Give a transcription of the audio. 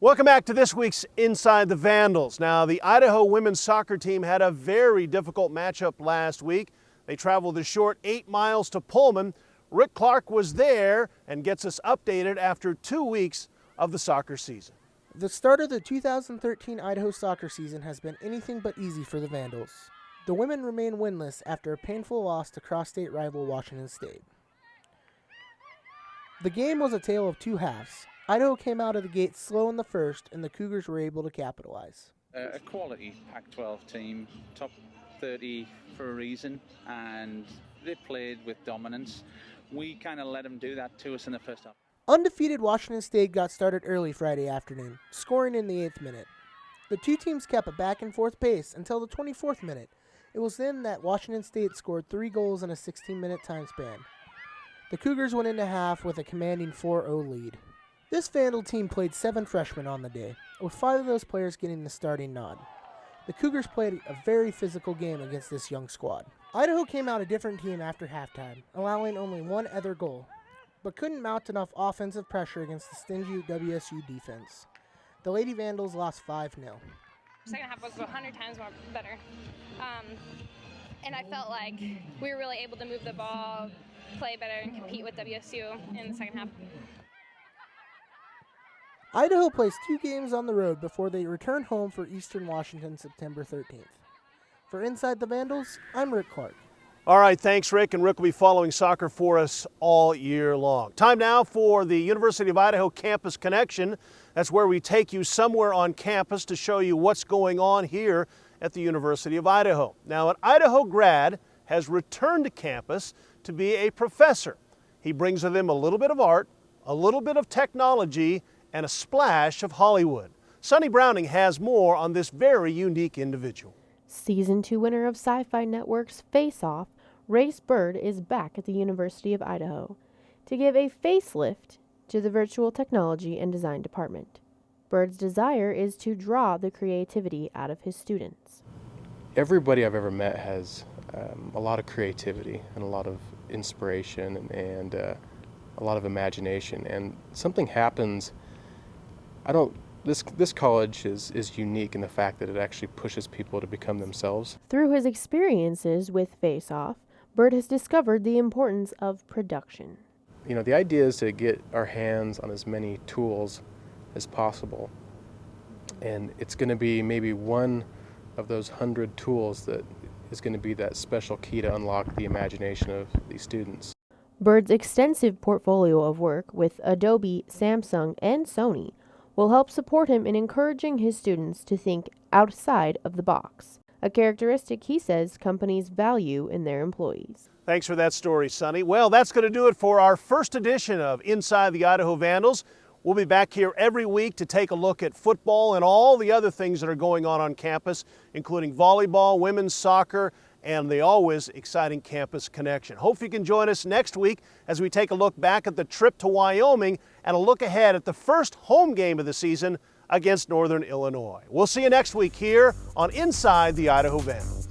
Welcome back to this week's Inside the Vandals. Now, the Idaho women's soccer team had a very difficult matchup last week. They traveled the short 8 miles to Pullman. Rick Clark was there and gets us updated after 2 weeks of the soccer season. The start of the 2013 Idaho soccer season has been anything but easy for the Vandals. The women remain winless after a painful loss to cross-state rival Washington State. The game was a tale of two halves. Idaho came out of the gate slow in the first, and the Cougars were able to capitalize. A quality Pac-12 team, top 30 for a reason, and they played with dominance. We kind of let them do that to us in the first half. Undefeated Washington State got started early Friday afternoon, scoring in the 8th minute. The two teams kept a back-and-forth pace until the 24th minute. It was then that Washington State scored 3 goals in a 16-minute time span. The Cougars went into half with a commanding 4-0 lead. This Vandal team played 7 freshmen on the day, with 5 of those players getting the starting nod. The Cougars played a very physical game against this young squad. Idaho came out a different team after halftime, allowing only 1 other goal, but couldn't mount enough offensive pressure against the stingy WSU defense. The Lady Vandals lost 5-0. Second half was 100 times more better. And I felt like we were really able to move the ball, play better, and compete with WSU in the second half. Idaho plays 2 games on the road before they return home for Eastern Washington September 13th. For Inside the Vandals, I'm Rick Clark. All right, thanks, Rick. And Rick will be following soccer for us all year long. Time now for the University of Idaho Campus Connection. That's where we take you somewhere on campus to show you what's going on here at the University of Idaho. Now, an Idaho grad has returned to campus to be a professor. He brings with him a little bit of art, a little bit of technology, and a splash of Hollywood. Sonny Browning has more on this very unique individual. Season 2 winner of Sci-Fi Network's Face Off, Race Bird is back at the University of Idaho to give a facelift to the virtual technology and design department. Bird's desire is to draw the creativity out of his students. Everybody I've ever met has a lot of creativity and a lot of inspiration and a lot of imagination, and something happens. This college is unique in the fact that it actually pushes people to become themselves. Through his experiences with Face Off, Bird has discovered the importance of production. You know, the idea is to get our hands on as many tools as possible, and it's going to be maybe one of those 100 tools that is going to be that special key to unlock the imagination of these students. Bird's extensive portfolio of work with Adobe, Samsung, and Sony will help support him in encouraging his students to think outside of the box, a characteristic he says companies value in their employees. Thanks for that story, Sonny. Well, that's going to do it for our first edition of Inside the Idaho Vandals. We'll be back here every week to take a look at football and all the other things that are going on campus, including volleyball, women's soccer, and the always exciting Campus Connection. Hope you can join us next week as we take a look back at the trip to Wyoming and a look ahead at the first home game of the season against Northern Illinois. We'll see you next week here on Inside the Idaho Vandals.